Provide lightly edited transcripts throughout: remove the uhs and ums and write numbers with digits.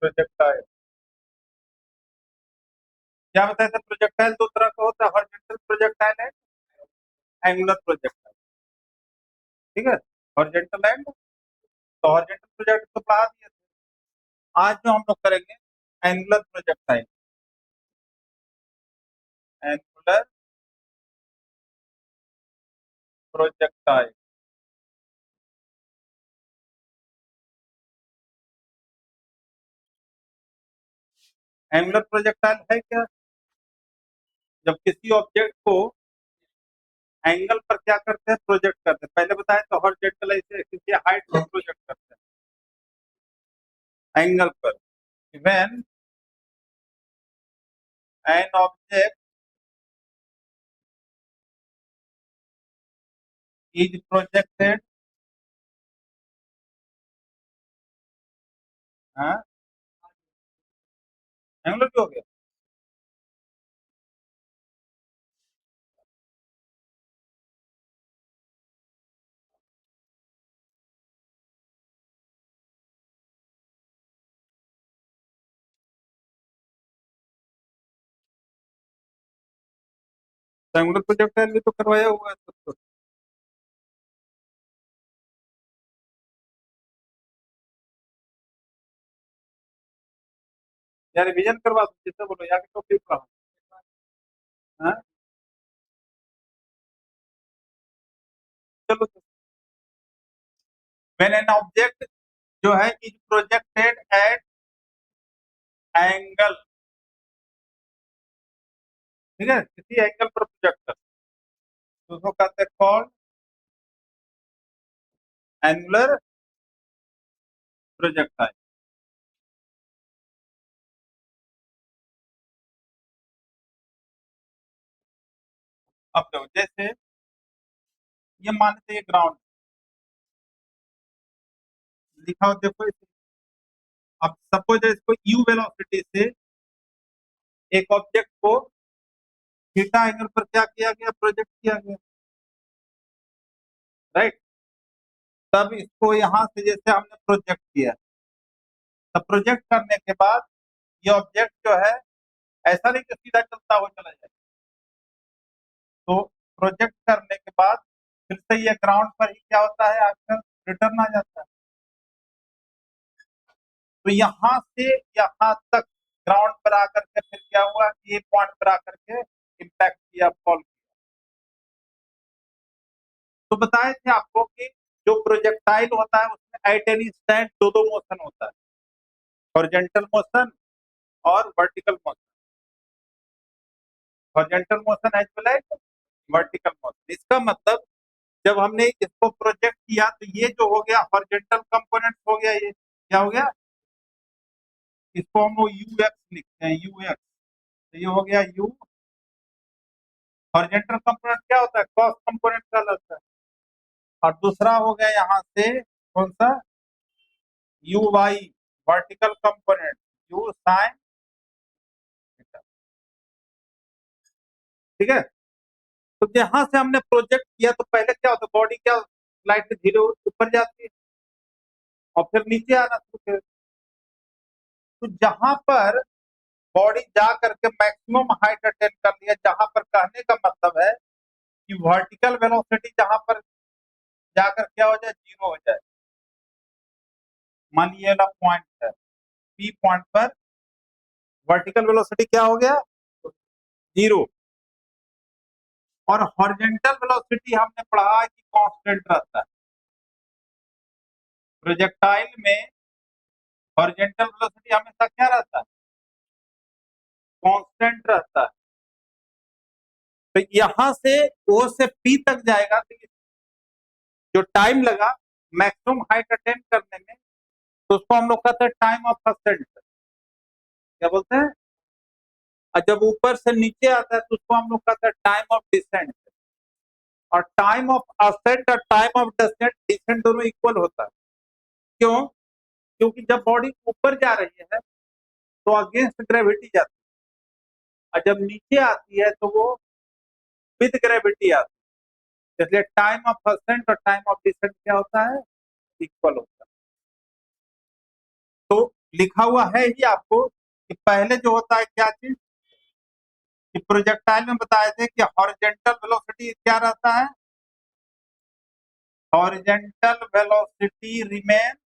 Projectile. क्या बताया था? प्रोजेक्टाइल दो तरह का होता है, हॉरिजॉन्टल प्रोजेक्टाइल है, एंगुलर प्रोजेक्टाइल। ठीक है, हॉरिजॉन्टल एंड, तो हॉरिजॉन्टल प्रोजेक्ट तो पढ़ा दिए थे। आज जो हम लोग करेंगे angular projectile. Angular projectile. Angular projectile है क्या? जब किसी ऑब्जेक्ट को एंगल पर क्या करते हैं, प्रोजेक्ट करते हैं। पहले बताया तो हॉरिजॉन्टल ऐसे किसी हाइट पर प्रोजेक्ट करते हैं एंगल पर। When an object is projected, हाँ एंगुलर भी हो गया। तो एंगुलर प्रोजेक्टाइल भी तो करवाया हुआ है सबको। यार रिवीजन करवा दो, जिससे बोलो यार तो फिर पढ़ा। हाँ चलो। व्हेन एन ऑब्जेक्ट जो है इज प्रोजेक्टेड एट एंगल, ठीक है, किसी एंगल पर प्रोजेक्ट कर, तो उसको कहते हैं कॉल्ड एंगुलर प्रोजेक्टाइल। अब देखो, जैसे ये मान लेते हैं ग्राउंड लिखा हो, देखो अब सपोज इसको यू वेलोसिटी से एक ऑब्जेक्ट को थीटा एंगल पर क्या किया गया, प्रोजेक्ट किया गया, राइट। तब इसको यहां से जैसे हमने प्रोजेक्ट किया, तब प्रोजेक्ट करने के बाद ये ऑब्जेक्ट जो है ऐसा नहीं कि सीधा चलता हुआ चला जाए, तो प्रोजेक्ट करने के बाद फिर से ये ग्राउंड पर ही क्या होता है, आकर रिटर्न आ जाता है। तो यहाँ से यहाँ तक ग्राउंड पर आकर के फिर क्या हुआ, ये पॉइंट पर आकर के इम्पैक्ट किया, फॉल किया। तो बताए थे आपको कि जो प्रोजेक्टाइल होता है उसमें एट एनी स्टैंड दो दो मोशन होता है, हॉरिजॉन्टल मोशन और vertical motion. Horizontal motion as well as vertical motion. इसका मतलब जब हमने इसको प्रोजेक्ट किया तो ये जो हो गया हॉरिजॉन्टल कंपोनेंट हो गया, ये क्या हो गया, इसको हम लोग यू एक्स लिखते हैं, यू एक्स। तो ये हो गया यू। हॉरिजॉन्टल कंपोनेंट क्या होता है, कॉस कंपोनेंट का लगता है। और दूसरा हो गया यहाँ से कौन सा, U Y, vertical component, U sine, ठीक है। तो जहां से हमने प्रोजेक्ट किया तो पहले क्या होता है, बॉडी क्या स्लाइड से धीरे ऊपर जाती है और फिर नीचे आना शुरू कर। तो जहां पर बॉडी जा करके मैक्सिमम हाइट अटेन कर लिया, जहां पर कहने का मतलब है कि वर्टिकल वेलोसिटी जहां पर जाकर क्या हो जाए, जीरो हो जाए। मान ये वाला पॉइंट है, पी पॉइंट पर वर्टिकल वेलोसिटी क्या हो गया, जीरो। और हॉरिजॉन्टल वेलोसिटी हमने पढ़ा कि कांस्टेंट रहता है। प्रोजेक्टाइल में हॉरिजॉन्टल वेलोसिटी हमेशा क्या रहता है, कांस्टेंट रहता है। तो यहां से ओ से पी तक जाएगा तो जो टाइम लगा मैक्सिमम हाइट अटेन करने में, तो उसको हम लोग कहते हैं टाइम ऑफ असेंट। क्या बोलते हैं? और जब ऊपर से नीचे आता है तो उसको हम लोग कहते हैं टाइम ऑफ डिसेंट। और टाइम ऑफ असेंट और टाइम ऑफ डिसेंट दोनों इक्वल होता है। क्यों? क्योंकि जब बॉडी ऊपर जा रही है तो अगेंस्ट ग्रेविटी जाती है, और जब नीचे आती है तो वो विद ग्रेविटी आती है। इसलिए टाइम ऑफ असेंट और टाइम ऑफ डिसेंट क्या होता है, इक्वल होता है। तो लिखा हुआ है ही आपको कि पहले जो होता है क्या चीज कि प्रोजेक्टाइल में बताए थे कि हॉरिजेंटल वेलोसिटी क्या रहता है, हॉरिजेंटल वेलोसिटी रिमेन्स,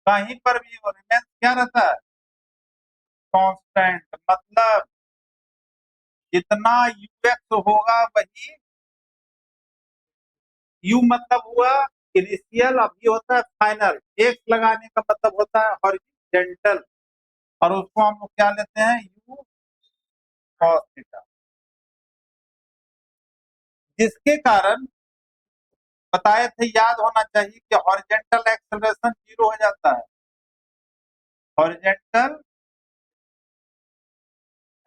कहीं पर भी रिमेन्स क्या रहता है, कांस्टेंट। मतलब जितना यूएक्स होगा वही, यू मतलब हुआ इनिशियल, अब ये होता है फाइनल, एक्स लगाने का मतलब होता है हॉरिजेंटल, और उसको हम लोग क्या लेते हैं, यू कॉस थीटा, जिसके कारण बताए थे, याद होना चाहिए कि हॉरिजेंटल एक्सेलरेशन जीरो हो जाता है, हॉरिजेंटल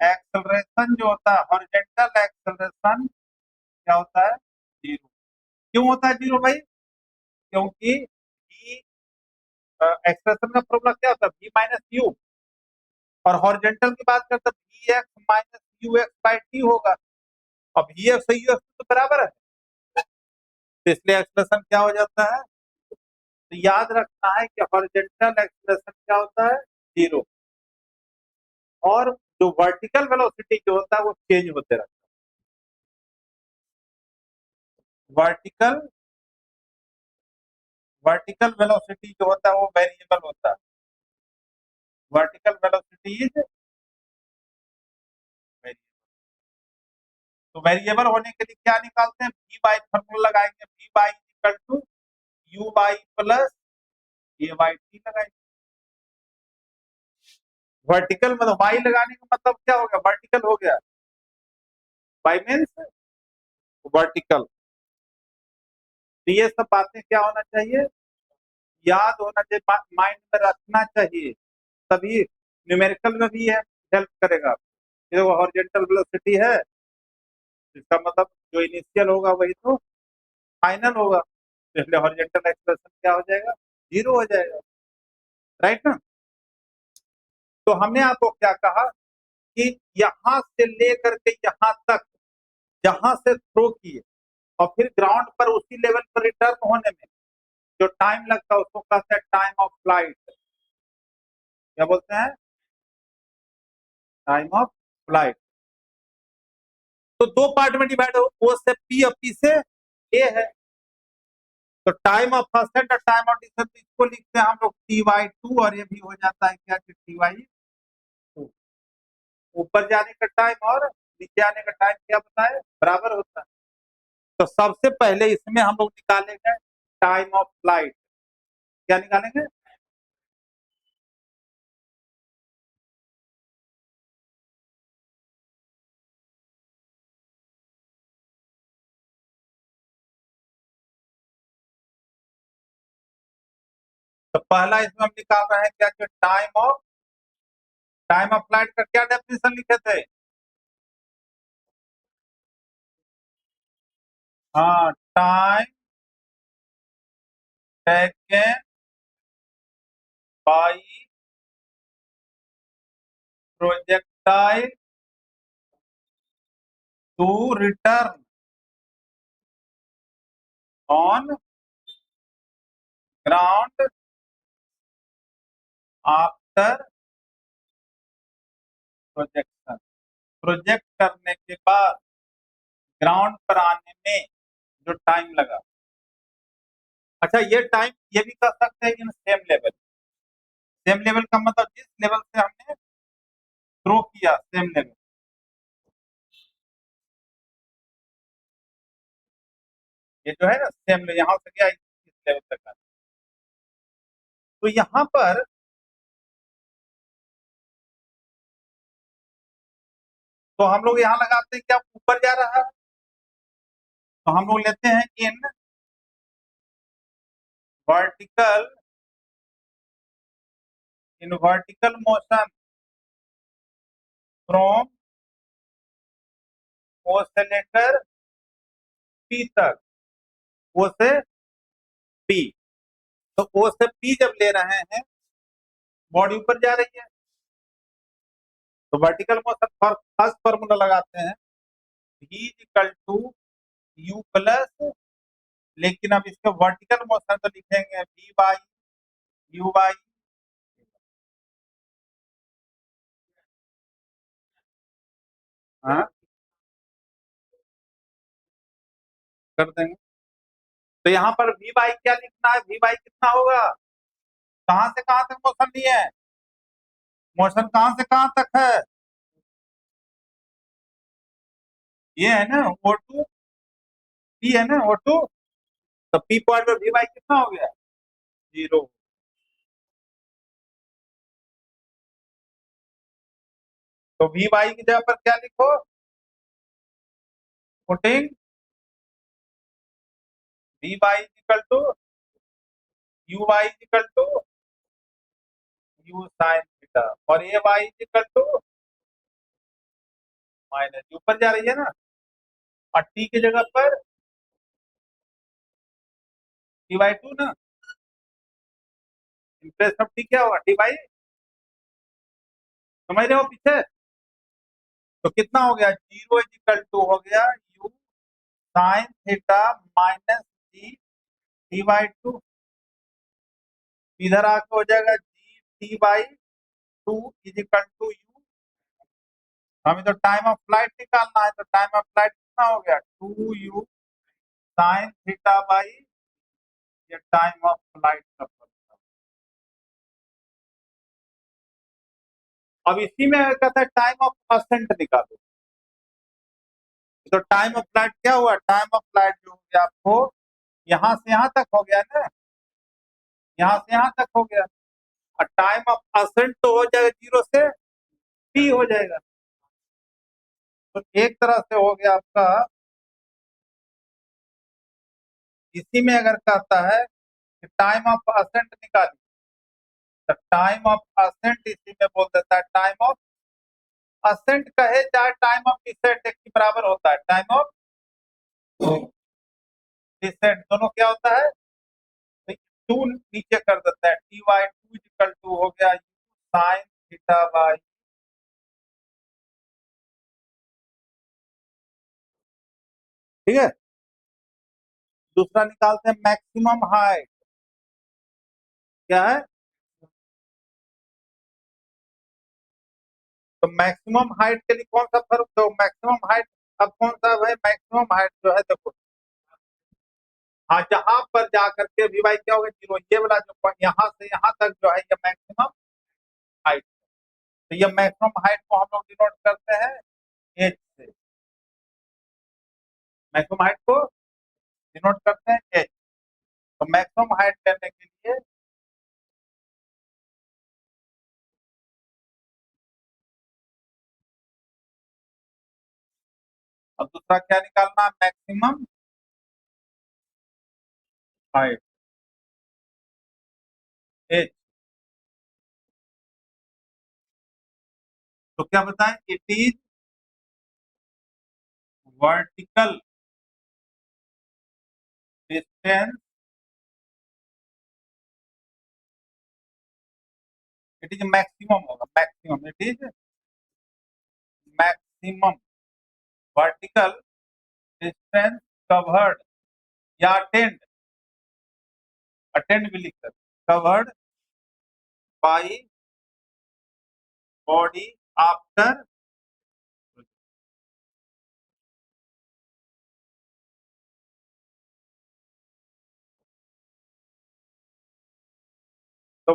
एक्सेलरेशन जो होता है, हॉरिजेंटल एक्सेलरेशन क्या होता है, जीरो। क्यों होता है जीरो भाई, क्योंकि v एक्सप्रेशन का फॉर्मूला क्या होता है, v माइनस यू, और हॉरिजेंटल की बात करते हैं V X minus U X by T होगा। अब वी एक्स यू एक्स तो बराबर है, तो इसलिए एक्सप्रेशन क्या हो जाता है, तो याद रखना है कि हॉरिजेंटल एक्सप्रेशन क्या होता है, जीरो, और जो वर्टिकल वेलोसिटी जो होता है वो चेंज होते रहता है, वर्टिकल वर्टिकल वेलोसिटी जो होता है वो वेरिएबल होता है, वर्टिकल वेलोसिटी इज वेरिएबल। तो वेरिएबल होने के लिए क्या निकालते हैं, वी बाई फॉर्मूला लगाएंगे, V by equal to U by plus A by T लगाएंगे। वर्टिकल मतलब वाई लगाने का मतलब क्या हो गया, वर्टिकल हो गया, वाई मीन्स वर्टिकल। तो ये सब बातें क्या होना चाहिए, याद होना चाहिए, माइंड में रखना चाहिए, तभी न्यूमेरिकल में भी है हेल्प करेगा। ये हॉरिजॉन्टल वेलोसिटी है, इसका मतलब जो इनिशियल होगा वही तो फाइनल होगा, तो इसलिए हॉरिजॉन्टल एक्सप्रेशन क्या हो जाएगा, जीरो हो जाएगा, राइट ना। तो हमने आपको क्या कहा कि यहां से लेकर के यहां तक, जहां से थ्रो किए और फिर ग्राउंड पर उसी लेवल पर रिटर्न होने में जो टाइम लगता है उसको कहते हैं टाइम ऑफ फ्लाइट। क्या बोलते हैं, टाइम ऑफ फ्लाइट। तो दो पार्ट में डिवाइड हो, ओ से पी और पी से ए है। तो टाइम ऑफ फर्स्ट और टाइम ऑफ डिसेंट, इसको लिखते हैं हम लोग टी वाई टू, और ये भी हो जाता है क्या, टी वाई टू। ऊपर जाने का टाइम और नीचे आने का टाइम क्या बताए, बराबर होता है। तो सबसे पहले इसमें हम लोग निकालेंगे टाइम ऑफ फ्लाइट। क्या निकालेंगे, तो पहला इसमें हम निकाल रहे हैं क्या, जो टाइम ऑफ फ्लाइट का क्या डेफिनेशन लिखे थे, हाँ, time taken by projectile to return on ground after projection. Project करने के बाद ग्राउंड पर आने में जो टाइम लगा, अच्छा ये टाइम ये भी कर सकते हैं in same level. Same level का मतलब जिस लेवल से हमने थ्रो किया सेम लेवल, ये जो है ना सेम लेवल, यहाँ से गया इस लेवल तक का। तो यहाँ पर तो हम लोग यहाँ लगाते हैं क्या, ऊपर जा रहा है, तो हम लोग लेते हैं vertical in vertical motion from O से लेकर पी तक, ओ से पी। तो ओ से पी जब ले रहे हैं, बॉडी ऊपर जा रही है, तो वर्टिकल मोशन फर्स्ट फॉर्मूला लगाते हैं, v equal to U plus, लेकिन अब इसके वर्टिकल मोशन तो लिखेंगे v बाई यू बाई, हाँ कर देंगे। तो यहाँ पर वी बाई क्या लिखना है, वी बाई कितना होगा, कहां से कहां तक मोशन लिए है, मोशन कहां से कहां तक है, ये है ना ओ टू, पी है ना ओ टू, तो पी पॉइंट पे वी बाई कितना हो गया, 0। तो वी बाई की जगह पर क्या लिखो, putting V by equal to U by equal to U sine theta, और A by equal to minus, ऊपर जा रही है ना, और टी की जगह पर टी बाई टू ना, इंप्रेस ऑफ टी क्या होगा, टी बाई, समझ रहे हो पीछे। तो कितना हो गया, 0 इक्वल टू हो गया U sine theta minus G T by two, इधर आके हो जाएगा G T by two is equal to U. हमें तो टाइम ऑफ फ्लाइट निकालना है, तो टाइम ऑफ फ्लाइट कितना हो गया, 2u साइन थीटा बाई ये टाइम ऑफ फ्लाइट का फंक्शन। अब इसी में कहता है टाइम ऑफ असेंट निकालो, तो टाइम ऑफ फ्लाइट क्या हुआ, टाइम ऑफ फ्लाइट जो हो गया आपको यहां से यहां तक हो गया ना, यहां से यहां तक हो गया, और टाइम ऑफ असेंट तो हो जाएगा 0 से t हो जाएगा। तो एक तरह से हो गया आपका, इसी में अगर कहता है कि टाइम ऑफ असेंट निकालिए, तो टाइम ऑफ असेंट इसी में बोल देता है, टाइम ऑफ असेंट कहे चाहे टाइम ऑफ डिसेंट एक के बराबर होता है, टाइम ऑफ डिसेंट दोनों क्या होता है, टू नीचे कर देता है, T Y two equal to हो गया साइन थीटा बाई, ठीक है। दूसरा निकालते हैं मैक्सिमम हाइट, क्या है, तो मैक्सिमम हाइट के लिए कौन सा फर्क, तो मैक्सिमम हाइट अब कौन सा है, मैक्सिमम हाइट जो है देखो, हाँ जहां पर जाकर के वी बाई क्या होगा 0, ये वाला जो point यहाँ से यहाँ तक जो है ये मैक्सिमम हाइट, तो ये मैक्सिमम हाइट को हम लोग डिनोट करते हैं एच से, मैक्सिमम हाइट को डिनोट करते हैं एच। तो मैक्सिमम हाइट करने के लिए अब दूसरा क्या निकालना है, मैक्सिमम हाइट एच, तो क्या बताएं, it is vertical distance, it is maximum होगा, maximum it is maximum vertical distance covered, या अटेंड, अटेंड भी लिख सकते, कवर्ड बाई बॉडी आफ्टर, तो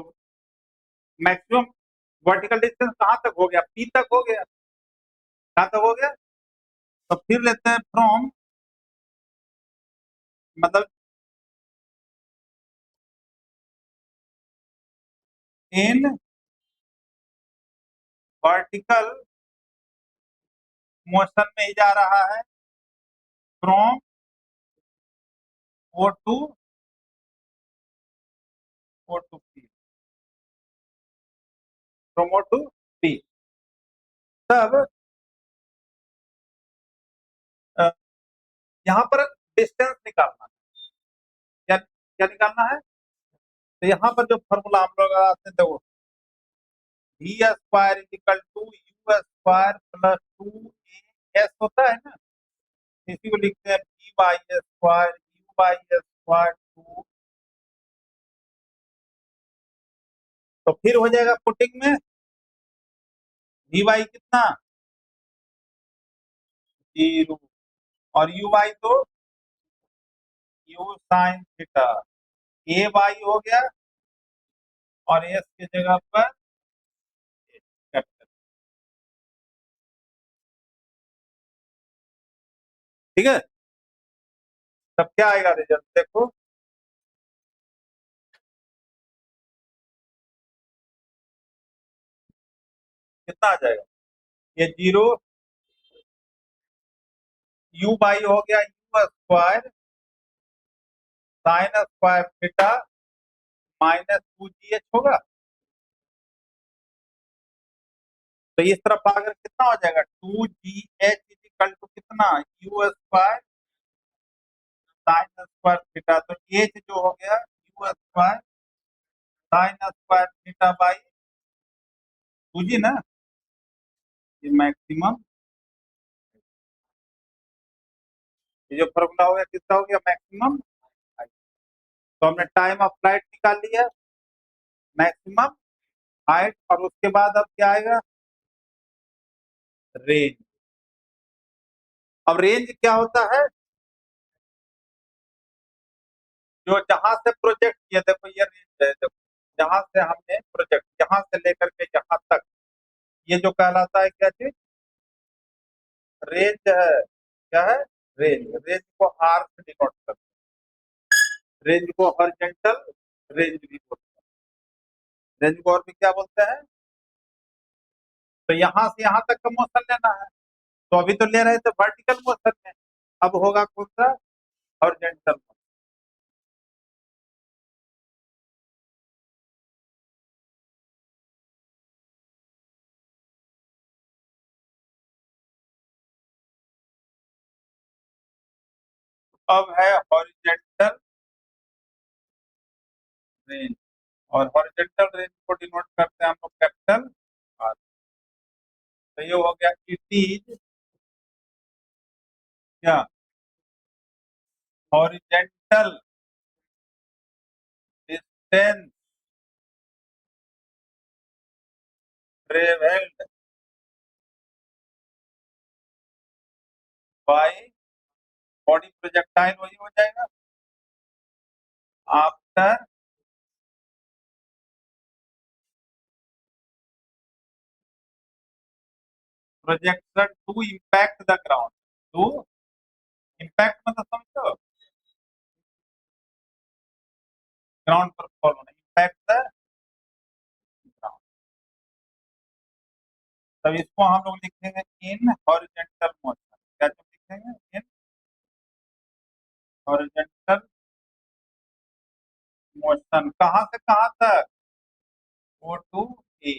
मैक्सिमम वर्टिकल डिस्टेंस कहां तक हो गया, पी तक हो गया, कहां तक हो गया, तो फिर लेते हैं फ्रॉम, मतलब इन वर्टिकल मोशन में ही जा रहा है, from O to O to P, from O to P, तब यहाँ पर डिस्टेंस निकालना है, क्या क्या निकालना है, तो यहाँ पर जो फॉर्मूला हम लोग आते हैं वो V square is equal to U square plus two A S होता है ना, इसी को लिखते हैं V by square U by square two तो फिर हो जाएगा पुटिंग में वी वाई कितना 0 और यू वाई तो U sine theta A Y हो गया और एस की जगह पर कैपिटल। ठीक है, तब क्या आएगा रिजल्ट देखो, कितना आ जाएगा ये 0 यू बाई हो गया U square sine square theta minus 2 GH होगा। तो इस तरफ आकर कितना हो जाएगा 2 GH इक्वल टू कितना you square sine square theta, तो एच जो हो गया U square sine square theta by 2G ना, ये मैक्सिमम, ये जो फॉर्मूला हो गया किसका हो गया मैक्सिमम। तो हमने टाइम ऑफ फ्लाइट निकाल लिया मैक्सिमम हाइट, और उसके बाद अब क्या आएगा रेंज। अब रेंज क्या होता है जो जहां से प्रोजेक्ट किया, देखो ये रेंज है, देखो जहां से हमने प्रोजेक्ट यहां से लेकर के यहां तक, ये जो कहलाता है क्या चीज रेंज है। क्या है रेंज, रेंज को आर से डिनोट करते हैं, रेंज को हॉरिजॉन्टल रेंज भी बोलते हैं, रेंज को और भी क्या बोलते हैं। तो यहां से यहां तक का मोशन लेना है, तो अभी तो ले रहे थे वर्टिकल मोशन में, अब होगा कौन सा हॉरिजॉन्टल। अब है हॉरिजॉन्टल रेंज, और हॉरिजॉन्टल रेंज को डिनोट करते हैं हम लोग कैपिटल आर। तो ये हो गया इट इज क्या horizontal distance travelled by body projectile, वही हो जाएगा after projection to impact the ground. To impact मतलब समझो ग्राउंड पर फॉल होना, इम्पैक्ट द ग्राउंड। तब इसको हम लोग लिखेंगे इन हॉरिजॉन्टल मोशन, क्या चीज लिखेंगे इन हॉरिजॉन्टल मोशन, कहां से कहां तक ओ टू ए।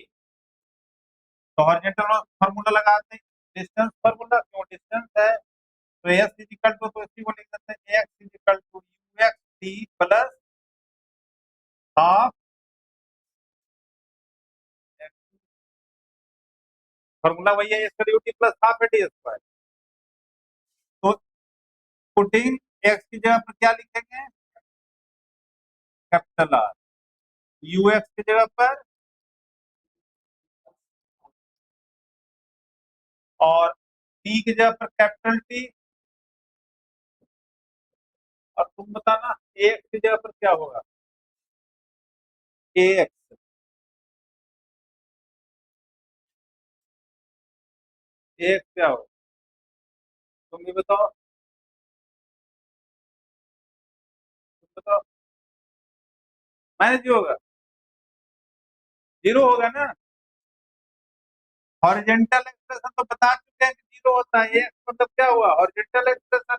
तो हॉरिजॉन्टल फार्मूला लगाते हैं डिस्टेंस फार्मूला, क्यों डिस्टेंस है तो एस इज इक्वल टू, तो इसी को लिख सकते हैं X is equal to U X T plus half, formula वही है इसका ड्यूटी plus half A D square. तो पुटिंग एक्स की जगह पर क्या लिखेंगे कैपिटल आर, यू एक्स की जगह पर और टी की जगह पर कैपिटल टी, और तुम बताना ए एक्स की जगह पर क्या होगा ए एक्स, ए एक्स क्या होगा तुम भी बताओ, तुम बताओ। मैंने जो होगा 0 होगा ना, हॉरिजॉन्टल एक्सप्रेशन तो बता चुके हैं कि 0 होता है, ये मतलब क्या हुआ हॉरिजॉन्टल एक्सप्रेशन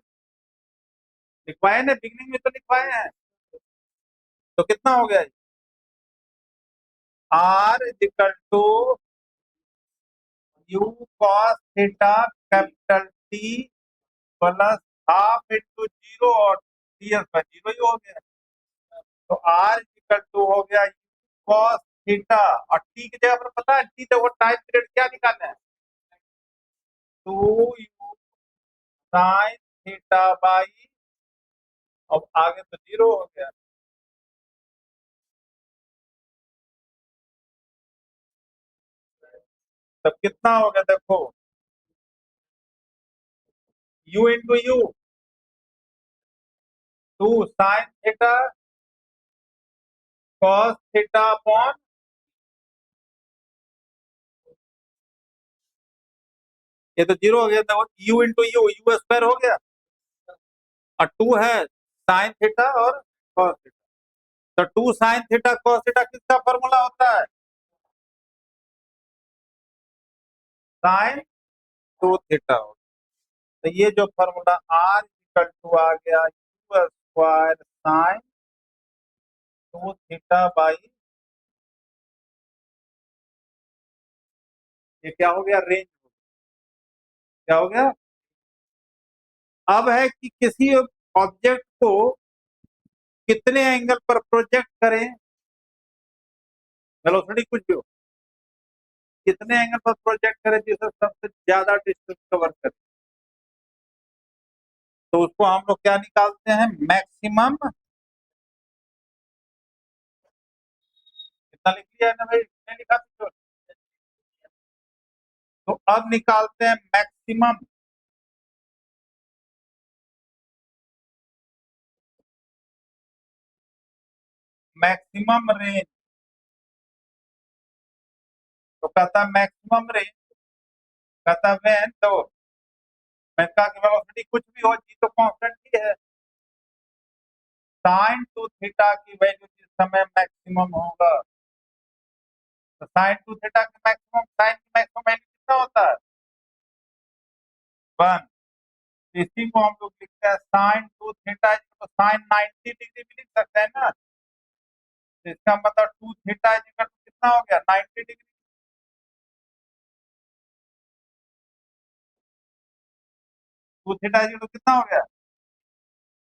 लिखवाए ना बिगनिंग में तो लिखवाए हैं। तो कितना हो गया R equal to U cos theta capital T plus half into 0 और टी का 0 ही हो गया। तो आर इक्वल टू हो गया यू कॉस थीटा, और टी की जगह पर पता है टी तो वो टाइम पीरियड क्या निकालना है 2 साइन थीटा बाई, अब आगे तो 0 हो गया। तब कितना हो गया देखो, u into U, 2 sin theta cos theta upon, ये तो जीरो हो गया था, u into U, U square हो गया, और 2 है साइन थीटा और cos थीटा। तो 2 sin थीटा cos थीटा किसका फॉर्मूला होता है? Sine 2 theta. तो ये जो फॉर्मूला आर इक्वल टू आ गया U square sine 2 theta by, ये क्या हो गया, रेंज क्या हो गया। अब है कि किसी ऑब्जेक्ट को कितने एंगल पर प्रोजेक्ट करें, वेलोसिटी कुछ भी हो, कितने एंगल पर प्रोजेक्ट करें जिससे सबसे ज्यादा डिस्टेंस कवर करे। तो उसको हम लोग क्या निकालते हैं, मैक्सिमम, कितना लिख लिया है ना भाई, नहीं लिखा तो अब निकालते हैं मैक्सिमम, मैक्सिमम रेंज। तो कहता है मैक्सिमम रेंज, कहता है व्हेन, तो मैं कहा कि वेलोसिटी कुछ भी हो, जी तो कांस्टेंट ही है, साइन 2 थीटा की वैल्यू जिस समय मैक्सिमम होगा, तो साइन 2 थीटा की मैक्सिमम, साइन की मैक्सिमम वैल्यू कितना होता है, 1। इसी को हम लोग लिखते हैं साइन 2 थीटा, तो साइन 90 डिग्री भी लिख सकते हैं ना, तो इसका मतलब 2 थीटा कितना हो गया, 90 डिग्री। 2 थीटा कितना हो गया,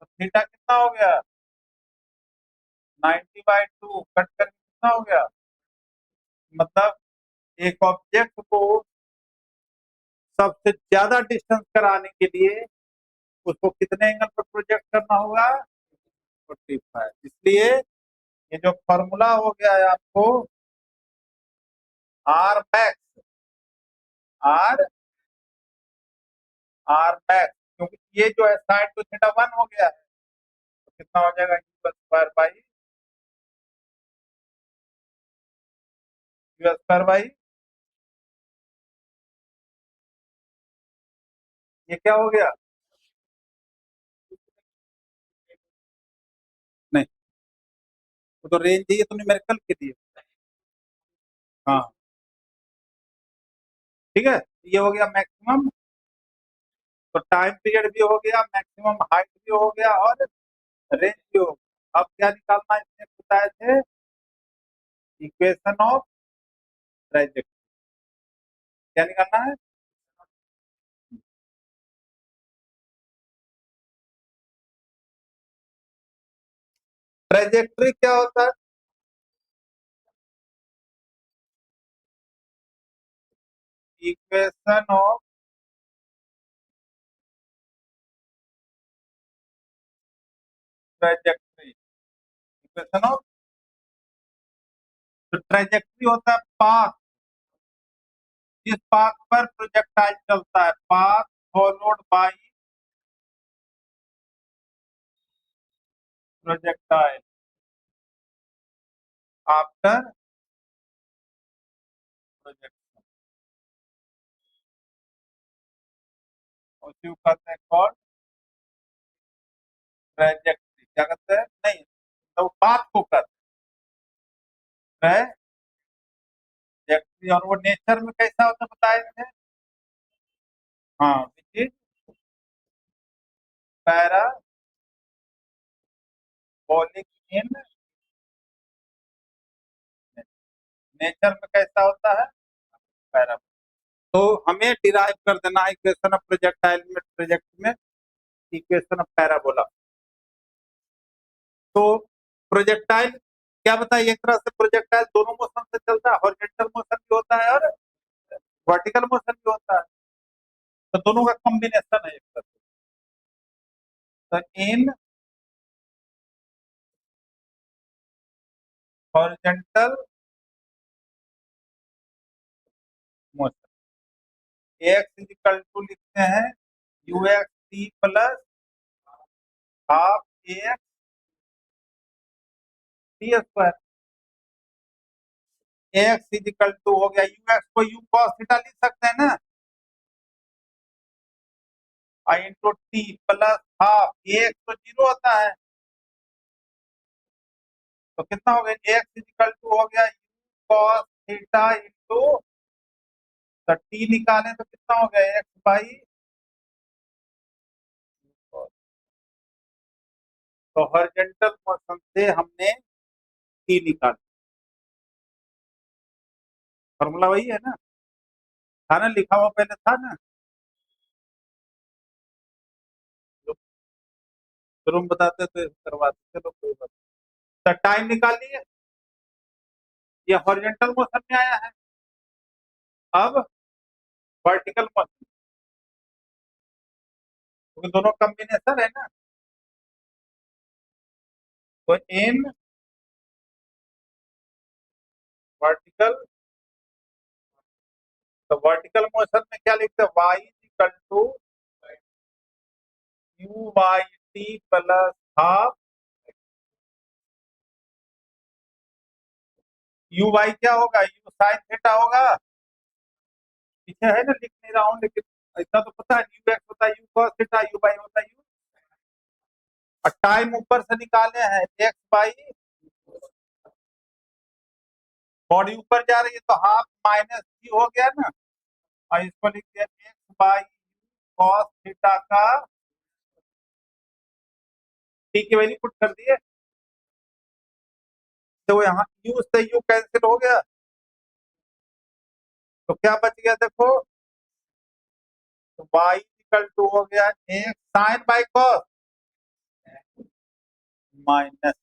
तो थीटा कितना हो गया, 90/2 कट करके कितना हो गया, मतलब एक ऑब्जेक्ट को सबसे ज्यादा डिस्टेंस कराने के लिए उसको कितने एंगल पर प्रोजेक्ट करना होगा, 45। इसलिए ये जो फॉर्मूला हो गया है आपको, R max, R R max, क्योंकि ये जो है साइन 2 थीटा 1 हो गया है, तो कितना हो जाएगा, you square by, U square by, ये क्या हो गया, नहीं वो तो रेंज दिए तुमने मेरे कल के दिए। हाँ ठीक है, ये हो गया मैक्सिमम, तो टाइम पीरियड भी हो गया, मैक्सिमम हाइट भी हो गया, और रेंज भी हो गया। अब क्या निकालना है, इसने बताए थे इक्वेशन ऑफ ट्राइजेक्टरी, क्या निकालना है, ट्राइजेक्टरी क्या होता है, इक्वेशन ऑफ ट्राइजेक्टरी, इक्वेशन ऑफ, तो ट्राइजेक्टरी होता है पाथ, जिस पाथ पर प्रोजेक्टाइल चलता है, path followed by projectile after projection, उसी को कहते हैं कॉल्ड ट्राइजेक्टरी, क्या कहते हैं, नहीं तो पाथ को कहते हैं ट्राइजेक्टरी। और वो नेचर में कैसा होता है बताए थे, हाँ which is parabolic in, nature में कैसा होता है, पैराबोलिक। तो हमें डिराइव कर देना है इक्वेशन ऑफ प्रोजेक्टाइल में, प्रोजेक्ट में इक्वेशन ऑफ पैराबोला। तो प्रोजेक्टाइल क्या बताइए, एक तरह से प्रोजेक्टाइल दोनों मोशन से चलता है, हॉरिजॉन्टल मोशन भी होता है और वर्टिकल मोशन भी होता है, तो दोनों का कॉम्बिनेशन है एक तरह से। तो in horizontal motion. X is equal to लिखते हैं U X T plus half X T square. X is equal to हो गया यू एक्स को यू कॉस थीटा लिख सकते हैं ना, I into T plus half X तो जीरो होता है, तो कितना हो गया एक्स इज इक्वल टू हो गया यू कॉस थीटा इंटू, तो टी निकालें तो कितना हो गया एक्स बाई, तो हॉरिजॉन्टल मोशन से हमने टी निकाला, फॉर्मूला वही है ना, था ना, लिखा हुआ पहले था ना, जो शुरू में बताते तो करवाते, चलो कोई बात नहीं। तो टाइम निकाल लिए, ये हॉरिजॉन्टल मोशन में आया है, अब वर्टिकल मोशन, क्योंकि दोनों कॉम्बिनेशन है ना, तो इन वर्टिकल, तो वर्टिकल मोशन में क्या लिखते हैं Y equal to U Y T plus half, U Y क्या होगा यू साइन थीटा होगा, पीछे है ना, लिख नहीं रहा हूँ लेकिन ऐसा तो पता है, यू एक्स होता है U cos theta, U Y होता है यू, और टाइम ऊपर से निकाले हैं एक्स बाई, बॉडी ऊपर जा रही है तो हाफ माइनस जी हो गया ना, और इसको लिख दिया एक्स बाई कॉस थीटा का, टी की वैल्यू पुट कर दिए, तो यहाँ यू से यू कैंसिल हो गया, तो क्या बच गया देखो, तो वाई इक्वल टू हो गया एक sine by cos minus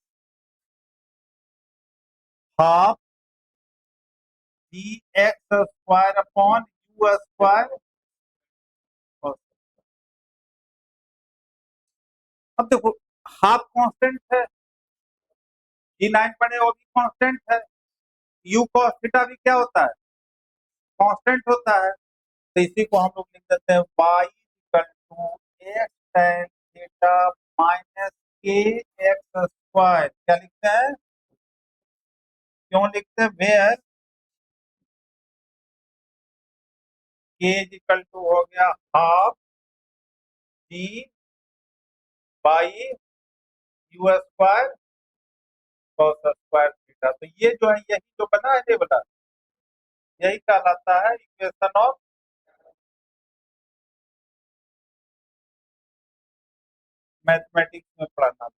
half G X square upon U square. अब देखो हाफ कांस्टेंट है, जी नाइन पढ़े वो भी कांस्टेंट है, यू कॉस थीटा भी क्या होता है कांस्टेंट होता है, तो इसी को हम लोग लिख देते हैं Y equal to X tan theta minus K X square, क्या लिखते हैं, क्यों लिखते हैं, वेयर के इक्वल टू हो गया half G by U square cos square theta, तो ये जो है यही जो बना है ये बना, यही कहलाता है इक्वेशन ऑफ, मैथमेटिक्स में पढ़ना,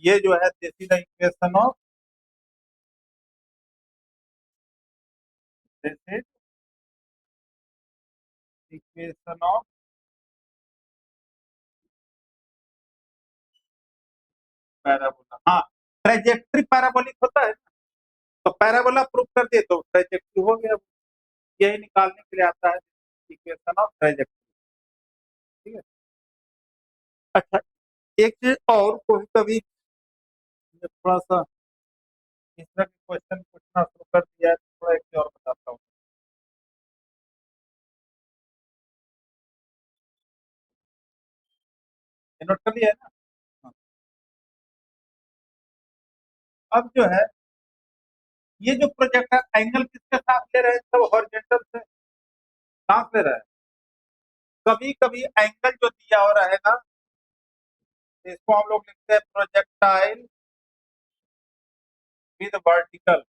ये जो है this is the equation of, this is equation of parabola. हाँ, ट्रेजेक्ट्री पैराबोलिक होता है, तो पैराबोला प्रूव कर दिए तो ट्रेजेक्ट्री हो गया, यही निकालने के लिए आता है इक्वेशन ऑफ ट्रेजेक्ट्री, ठीक है। अच्छा, एक चीज और, कभी कभी थोड़ा सा इस तरह के क्वेश्चन पूछना शुरू कर दिया है, थोड़ा एक चीज और बताता हूँ, नोट कर लिया है ना। हाँ। अब जो है ये जो प्रोजेक्टर एंगल किसके साथ ले रहे हैं, सब हॉरिजॉन्टल से साथ ले रहे हैं, कभी कभी एंगल जो दिया हो रहेगा इसको हम लोग लिखते हैं प्रोजेक्टाइल विद वर्टिकल,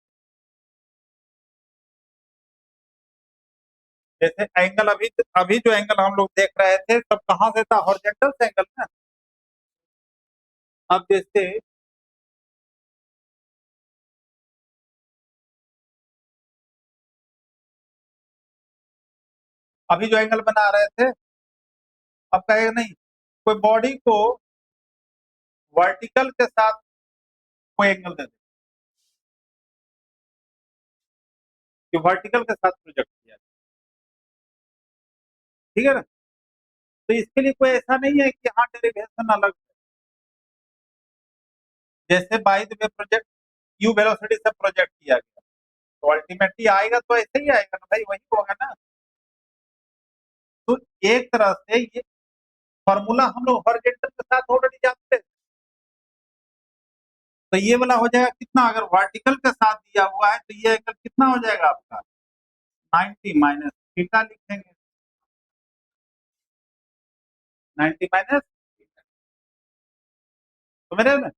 जैसे एंगल अभी अभी जो एंगल हम लोग देख रहे थे सब कहां से था, हॉरिजॉन्टल से एंगल ना। अब जैसे अभी जो एंगल बना रहे थे, अब कहेगा नहीं कोई बॉडी को वर्टिकल के साथ कोई एंगल दे दे कि वर्टिकल के साथ प्रोजेक्ट किया, ठीक है ना, तो इसके लिए कोई ऐसा नहीं है कि हाँ डेरिवेशन अलग है, जैसे by the way project you velocity से प्रोजेक्ट किया गया, तो अल्टीमेटली आएगा तो ऐसे ही आएगा ना भाई, वही होगा ना। तो एक तरह से ये फॉर्मूला हम लोग हॉरिजॉन्टल के साथ ऑलरेडी जानते हैं। तो ये वाला हो जाएगा कितना, अगर वर्टिकल के साथ दिया हुआ है तो ये एंगल कितना हो जाएगा आपका 90 माइनस थीटा लिखेंगे, 90 माइनस। तो मेरे में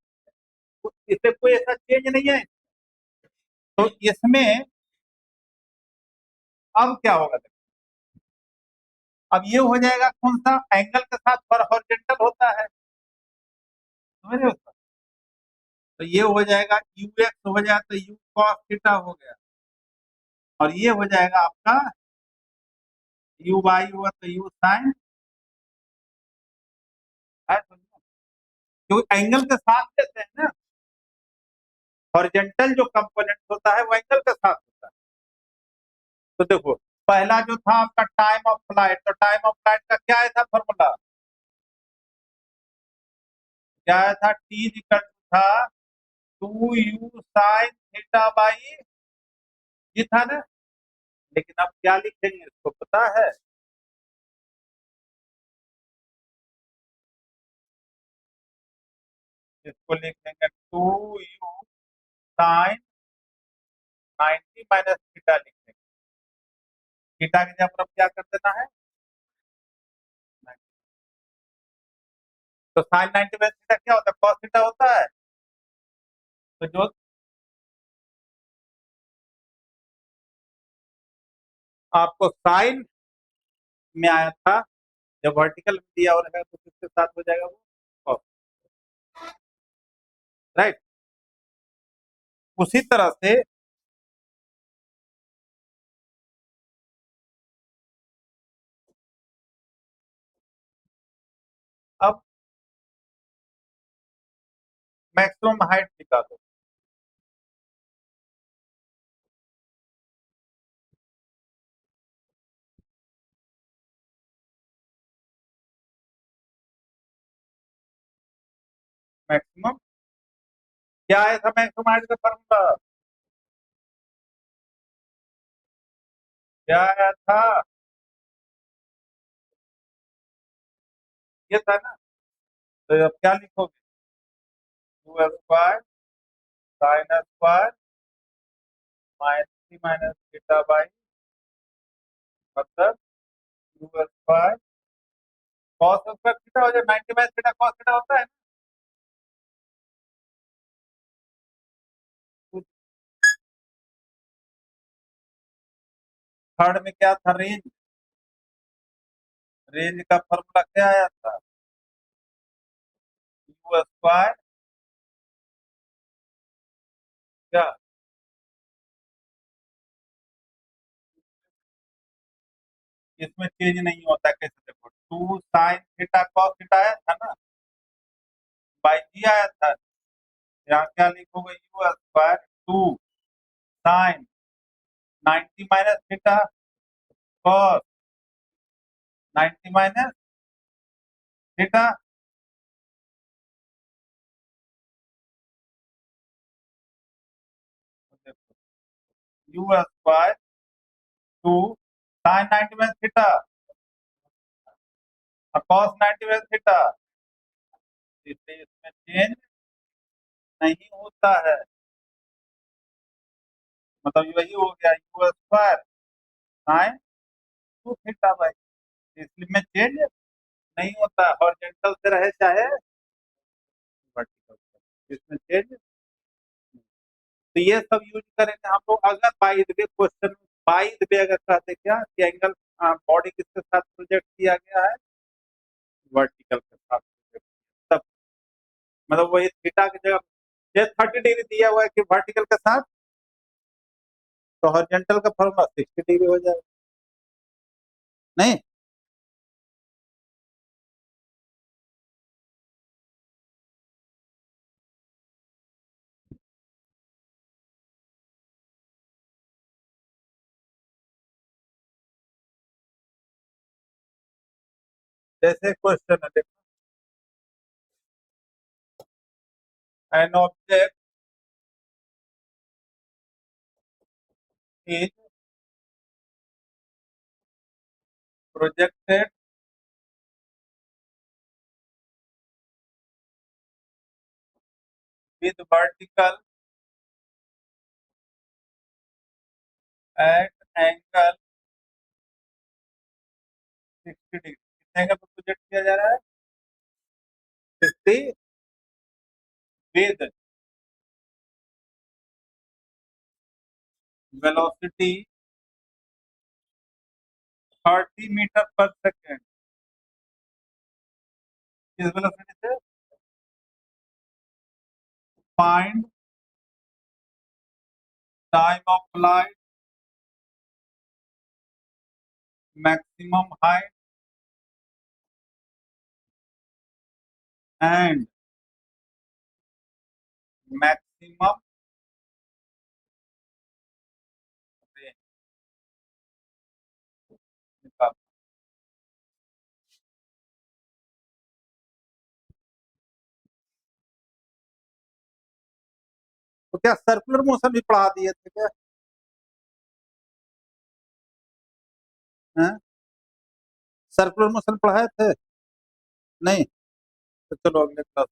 इससे कोई ऐसा चेंज नहीं है। तो इसमें अब क्या होगा, अब ये हो जाएगा कौन सा, एंगल के साथ पर हॉरिजॉन्टल होता है, समझ रहे हो। तो ये हो जाएगा यू एक्स हो जाएगा तो यू कॉस थीटा हो गया, और ये हो जाएगा आपका यू वाई हुआ तो यू साइन है, क्योंकि एंगल के साथ लेते हैं ना, हॉरिजॉन्टल जो कंपोनेंट होता है वो एंगल के साथ होता है। तो देखो पहला जो था आपका टाइम ऑफ फ्लाइट, तो टाइम ऑफ फ्लाइट का क्या आया था फॉर्मूला, क्या आया था, टी इक्वल था 2u साइन थीटा बाई, ये था ना। लेकिन अब क्या लिखेंगे इसको पता है, इसको लिखेंगे 2u साइन 90 माइनस थीटा लिखेंगे। थीटा की जगह पर अब क्या कर देना है, तो साइन 90 माइनस थीटा क्या होता है, कॉस थीटा होता है। तो जो आपको साइन में आया था, जब वर्टिकल दिया और है तो किसके साथ हो जाएगा वो cos, राइट। उसी तरह से अब मैक्सिमम हाइट निकालो, मैक्सिमम क्या आया था, मैक्सिमम हाइट का फॉर्मूला क्या आया था, ये था ना। तो अब क्या लिखोगे, 2 square sine square minus minus theta by, मतलब 2 स्क्वायर कॉस स्क्वायर थीटा हो जाए, 90 माइनस थीटा कॉस थीटा होता है ना। थर्ड में क्या था, रेंज, रेंज का फॉर्मूला क्या आया था, 2 स्क्वायर क्या, इसमें चेंज नहीं होता, कैसे देखो 2 साइन थीटा कॉस थीटा आया था ना, बाई जी आया था। यहाँ क्या लिखोगे, U square 2 sine 90 minus theta cos 90 minus theta, U square 2 sine 90 minus theta और कॉस 90 माइनस थीटा, इसलिए इसमें चेंज नहीं होता है, मतलब यही हो गया U square sine 2 theta by, इसलिए में चेंज नहीं होता, हॉरिजॉन्टल से रहे चाहे वर्टिकल से, इसमें चेंज। तो ये सब यूज करेंगे हम लोग, अगर by the way question, by the way अगर कहते क्या कि एंगल बॉडी किसके साथ प्रोजेक्ट किया गया है, वर्टिकल के साथ प्रोजेक्ट, तब मतलब वही थीटा की जगह ये 30 डिग्री दिया हुआ है कि वर्टिकल के साथ, तो हॉरिजॉन्टल का फॉर्मूला 60 डिग्री हो जाएगा, नहीं। जैसे क्वेश्चन है देखो, an object is projected with vertical at angle 60 degree. कितने एंगल पर प्रोजेक्ट किया जा रहा है? 60 with velocity 30 मीटर पर सेकेंड। किस वेलोसिटी से? Find time of flight, maximum height and maximum range निकाल। तो क्या सर्कुलर मोशन भी पढ़ा दिए थे क्या? सर्कुलर मोशन पढ़ाए थे? नहीं? तो चलो अगले क्लास।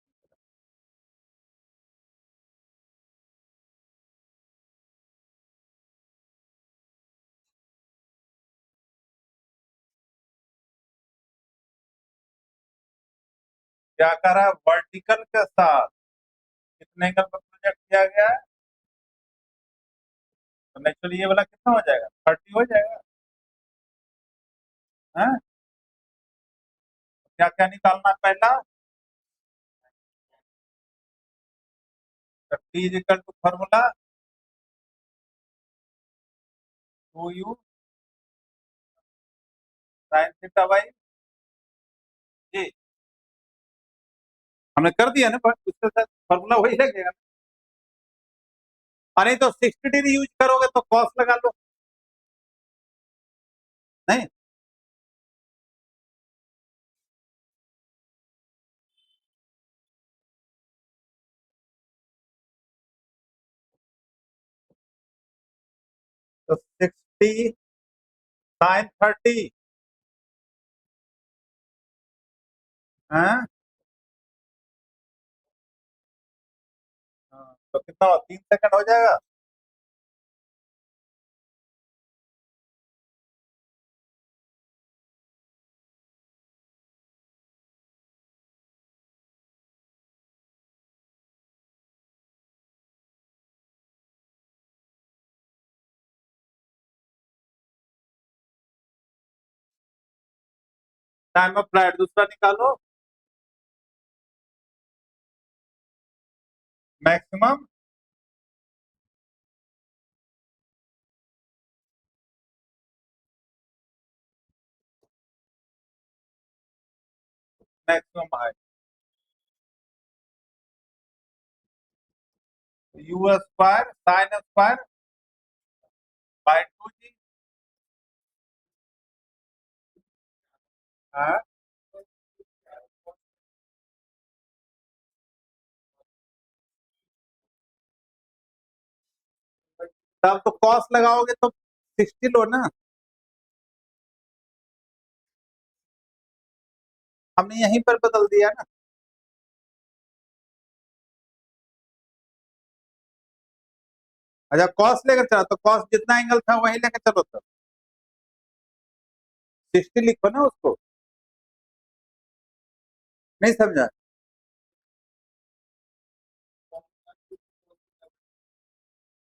क्या कर रहा है? वर्टिकल के साथ कितने एंगल पर प्रोजेक्ट किया गया है? तो नेचुरली ये वाला कितना हो जाएगा? 30 हो जाएगा। है? क्या क्या निकालना है पहला? T is equal to formula 2u sine theta by G. हमने कर दिया ना, बट उसके साथ फॉर्मूला वही लगेगा। और नहीं तो 60 डिग्री यूज करोगे तो कॉस लगा लो। नहीं? तो 60 साइन 30 है। तो कितना 3 सेकंड हो जाएगा। टाइम ऑफ फ्लाइट दूसरा निकालो। Maximum maximum height you square sine square by 2g। हाँ, तब तो कॉस लगाओगे तो 60 लो ना। हमने यहीं पर बदल दिया ना। अच्छा, कॉस लेकर चला तो कॉस जितना एंगल था वही लेकर चलो, तो 60 लिखो ना उसको। नहीं समझा?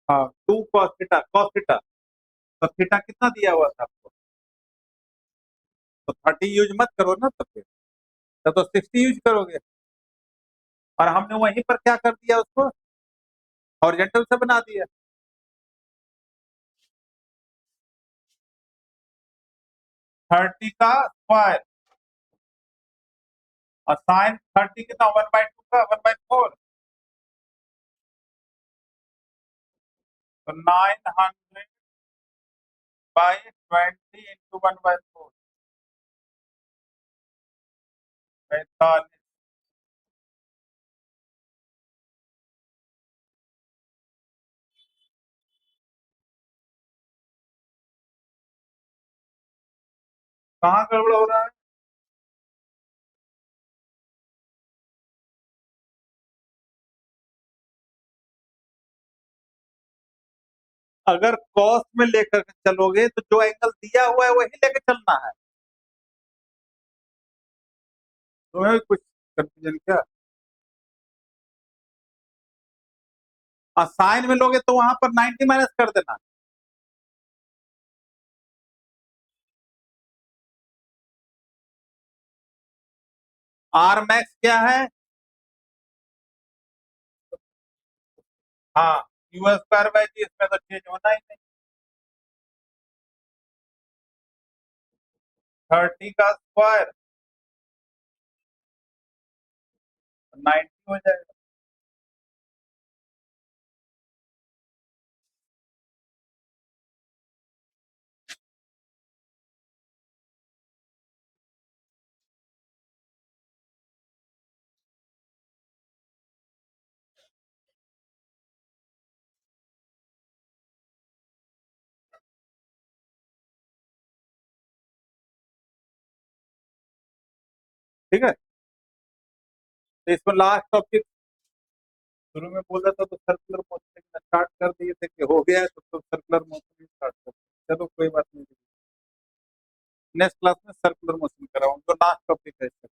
हाँ, 2 कॉस थीटा, कॉस थीटा। तो थीटा कितना दिया हुआ था आपको? तो 30 यूज मत करो ना, तो फिर तो 60 यूज करोगे। और हमने वहीं पर क्या कर दिया, उसको हॉरिजॉन्टल से बना दिया। 30 का स्क्वायर और साइन 30 कितना, 1/2 का 1/4। तो 900/20 × 1/4 45। कहाँ गड़बड़ हो रहा है? अगर कॉस में लेकर के चलोगे तो जो एंगल दिया हुआ है वही लेके चलना है। तुम्हें भी कुछ कंफ्यूजन क्या? साइन में लोगे तो वहां पर 90 माइनस कर देना। आर मैक्स क्या है? हाँ, यू स्क्वायर बाई जी, इसमें तो चेंज होना ही नहीं। 30 का स्क्वायर 90 हो जाएगा। ठीक है, तो इसमें लास्ट टॉपिक शुरू में बोला था तो सर्कुलर मोशन स्टार्ट कर दिए थे कि हो गया है, तो सर्कुलर मोशन स्टार्ट कर। चलो कोई बात नहीं, नेक्स्ट क्लास में सर्कुलर मोशन कराऊंगा, लास्ट टॉपिक है इसका।